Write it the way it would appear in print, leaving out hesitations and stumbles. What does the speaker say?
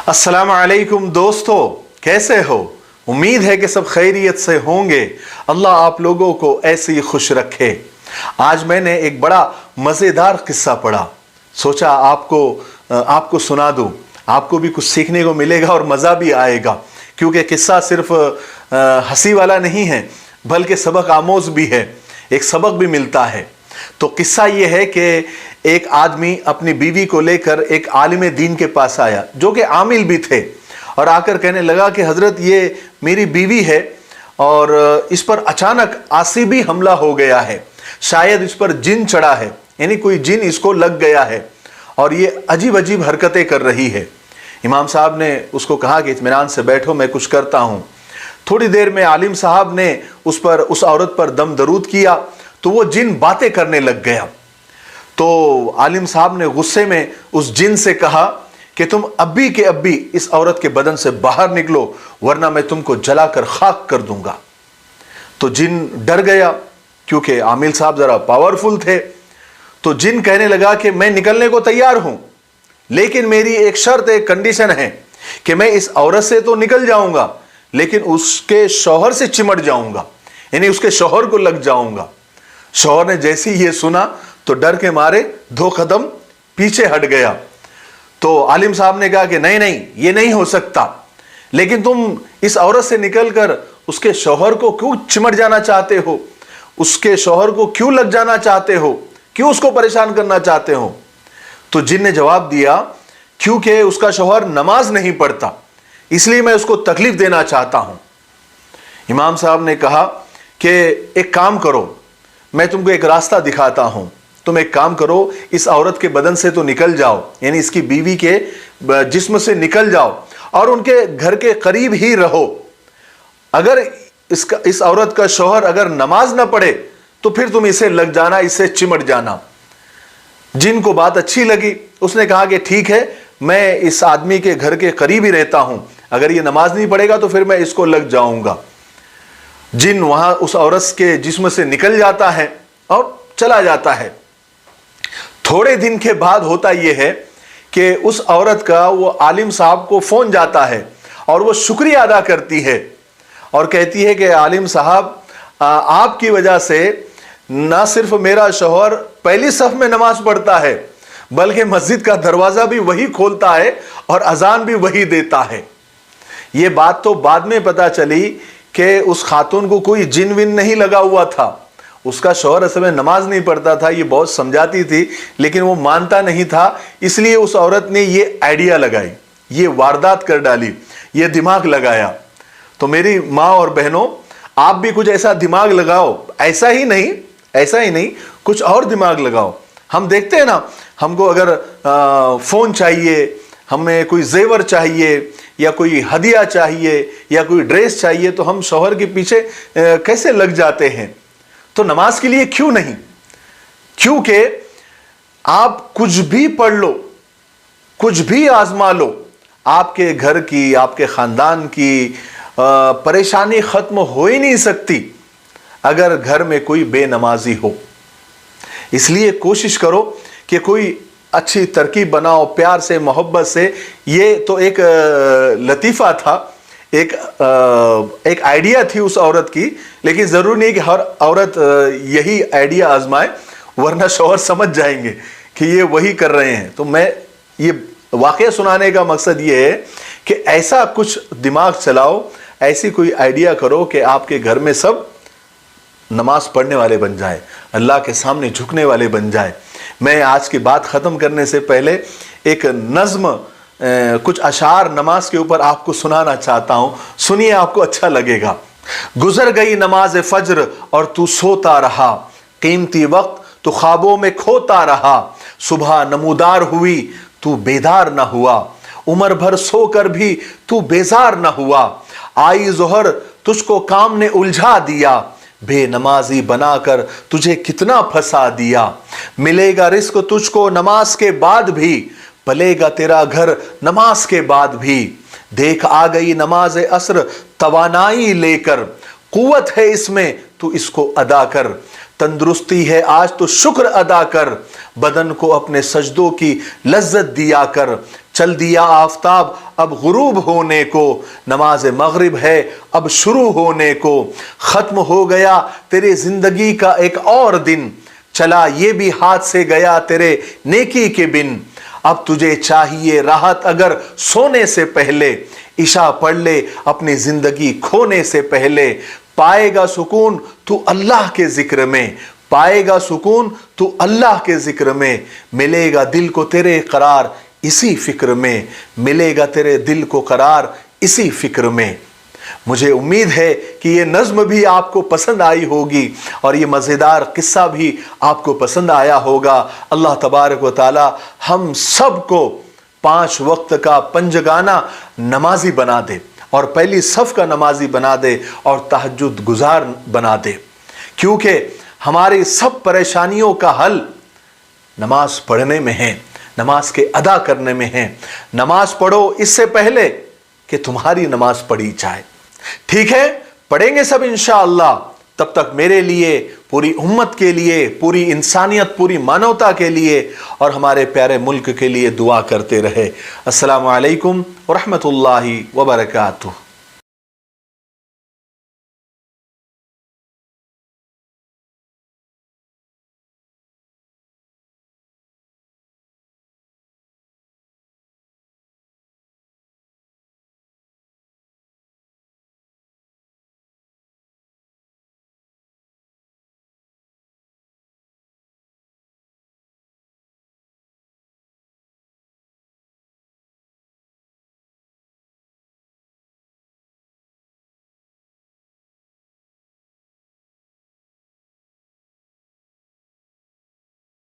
अस्सलाम वालेकुम दोस्तों, कैसे हो? उम्मीद है कि सब खैरियत से होंगे। अल्लाह आप लोगों को ऐसे ही खुश रखे। आज मैंने एक बड़ा मज़ेदार किस्सा पढ़ा, सोचा आपको सुना दूं। आपको भी कुछ सीखने को मिलेगा और मज़ा भी आएगा, क्योंकि किस्सा सिर्फ हंसी वाला नहीं है बल्कि सबक आमोज भी है, एक सबक भी मिलता है। तो किस्सा ये है कि एक आदमी अपनी बीवी को लेकर एक आलिम दीन के पास आया, जो कि आमिल भी थे, और आकर कहने लगा कि हज़रत, ये मेरी बीवी है और इस पर अचानक आसिबी हमला हो गया है, शायद इस पर जिन चढ़ा है, यानी कोई जिन इसको लग गया है और ये अजीब अजीब हरकतें कर रही है। इमाम साहब ने उसको कहा कि इत्मीनान से बैठो, मैं कुछ करता हूँ। थोड़ी देर में आलिम साहब ने उस औरत पर दम दरूद किया तो वो जिन बातें करने लग गया। तो आलिम साहब ने गुस्से में उस जिन से कहा कि तुम अभी के अभी इस औरत के बदन से बाहर निकलो, वरना मैं तुमको जलाकर खाक कर दूंगा। तो जिन डर गया, क्योंकि आमिल साहब जरा पावरफुल थे। तो जिन कहने लगा कि मैं निकलने को तैयार हूं, लेकिन मेरी एक शर्त, एक कंडीशन है कि मैं इस औरत से तो निकल जाऊंगा, लेकिन उसके शौहर से चिमट जाऊंगा, यानी उसके शौहर को लग जाऊंगा। शौहर ने जैसे ही ये सुना तो डर के मारे 2 कदम पीछे हट गया। तो आलिम साहब ने कहा कि नहीं नहीं, ये नहीं हो सकता, लेकिन तुम इस औरत से निकलकर उसके शौहर को क्यों चिमट जाना चाहते हो, उसके शौहर को क्यों लग जाना चाहते हो, क्यों उसको परेशान करना चाहते हो? तो जिन ने जवाब दिया, क्योंकि उसका शौहर नमाज नहीं पढ़ता, इसलिए मैं उसको तकलीफ देना चाहता हूं। इमाम साहब ने कहा कि एक काम करो, मैं तुमको एक रास्ता दिखाता हूं। तुम एक काम करो, इस औरत के बदन से तो निकल जाओ, यानी इसकी बीवी के जिस्म से निकल जाओ और उनके घर के करीब ही रहो। अगर इस औरत का शौहर अगर नमाज ना पढ़े तो फिर तुम इसे लग जाना, इससे चिमट जाना। जिन को बात अच्छी लगी, उसने कहा कि ठीक है, मैं इस आदमी के घर के करीब ही रहता हूं, अगर ये नमाज नहीं पढ़ेगा तो फिर मैं इसको लग जाऊंगा। जिन वहां उस औरत के जिस्म से निकल जाता है और चला जाता है। थोड़े दिन के बाद होता यह है कि उस औरत का वो आलिम साहब को फोन जाता है और वो शुक्रिया अदा करती है और कहती है कि आलिम साहब, आपकी वजह से ना सिर्फ मेरा शौहर पहली सफ में नमाज पढ़ता है, बल्कि मस्जिद का दरवाजा भी वही खोलता है और अजान भी वही देता है। ये बात तो बाद में पता चली कि उस खातून को कोई जिन विन नहीं लगा हुआ था, उसका शौहर असल में नमाज नहीं पढ़ता था। ये बहुत समझाती थी, लेकिन वो मानता नहीं था, इसलिए उस औरत ने ये आइडिया लगाई, ये वारदात कर डाली, ये दिमाग लगाया। तो मेरी माँ और बहनों, आप भी कुछ ऐसा दिमाग लगाओ, ऐसा ही नहीं कुछ और दिमाग लगाओ। हम देखते हैं ना, हमको अगर फोन चाहिए, हमें कोई जेवर चाहिए या कोई हदिया चाहिए या कोई ड्रेस चाहिए, तो हम शौहर के पीछे कैसे लग जाते हैं। तो नमाज के लिए क्यों नहीं? क्योंकि आप कुछ भी पढ़ लो, कुछ भी आजमा लो, आपके घर की, आपके खानदान की परेशानी खत्म हो ही नहीं सकती अगर घर में कोई बेनमाजी हो। इसलिए कोशिश करो कि कोई अच्छी तरकीब बनाओ, प्यार से, मोहब्बत से। ये तो एक लतीफ़ा था, एक आइडिया थी उस औरत की, लेकिन ज़रूरी नहीं कि हर औरत यही आइडिया आजमाए, वरना शौहर समझ जाएंगे कि ये वही कर रहे हैं। तो मैं ये वाक़या सुनाने का मकसद ये है कि ऐसा कुछ दिमाग चलाओ, ऐसी कोई आइडिया करो कि आपके घर में सब नमाज पढ़ने वाले बन जाए, अल्लाह के सामने झुकने वाले बन जाए। मैं आज की बात ख़त्म करने से पहले एक नज़्म, कुछ अशार नमाज के ऊपर आपको सुनाना चाहता हूँ, सुनिए, आपको अच्छा लगेगा। गुजर गई नमाज फज्र और तू सोता रहा, कीमती वक्त तू ख्वाबों में खोता रहा, सुबह नमूदार हुई तू बेदार न हुआ, उम्र भर सोकर भी तू बेजार न हुआ, आई ज़ोहर तुझको काम ने उलझा दिया, बेनमाजी बनाकर तुझे कितना फंसा दिया, मिलेगा रिस्क तुझको नमाज के बाद भी, पलेगा तेरा घर नमाज के बाद भी, देख आ गई नमाज असर तवानाई लेकर, कुव्वत है इसमें तू इसको अदा कर, तंदुरुस्ती है आज तो शुक्र अदा कर, बदन को अपने सजदों की लज्जत दिया कर, चल दिया आफताब अब गुरूब होने को, नमाज मगरिब है अब शुरू होने को, खत्म हो गया तेरे जिंदगी का एक और दिन, चला ये भी हाथ से गया तेरे नेकी के बिन, अब तुझे चाहिए राहत अगर सोने से पहले, इशा पढ़ ले अपनी जिंदगी खोने से पहले, पाएगा सुकून तू अल्लाह के जिक्र में, पाएगा सुकून तू अल्लाह के जिक्र में, मिलेगा दिल को तेरे करार इसी फिक्र में, मिलेगा तेरे दिल को करार इसी फिक्र में। मुझे उम्मीद है कि ये नज़्म भी आपको पसंद आई होगी और ये मज़ेदार किस्सा भी आपको पसंद आया होगा। अल्लाह तबारक व तआला हम सब को 5 वक्त का पंजगाना नमाजी बना दे और पहली सफ़ का नमाजी बना दे और तहज्जुद गुजार बना दे, क्योंकि हमारी सब परेशानियों का हल नमाज पढ़ने में है, नमाज के अदा करने में है। नमाज पढ़ो इससे पहले कि तुम्हारी नमाज पढ़ी जाए। ठीक है, पढ़ेंगे सब इंशाअल्लाह। तब तक मेरे लिए, पूरी उम्मत के लिए, पूरी इंसानियत, पूरी मानवता के लिए और हमारे प्यारे मुल्क के लिए दुआ करते रहे। अस्सलामु अलैकुम व रहमतुल्लाहि व बरकातुहू।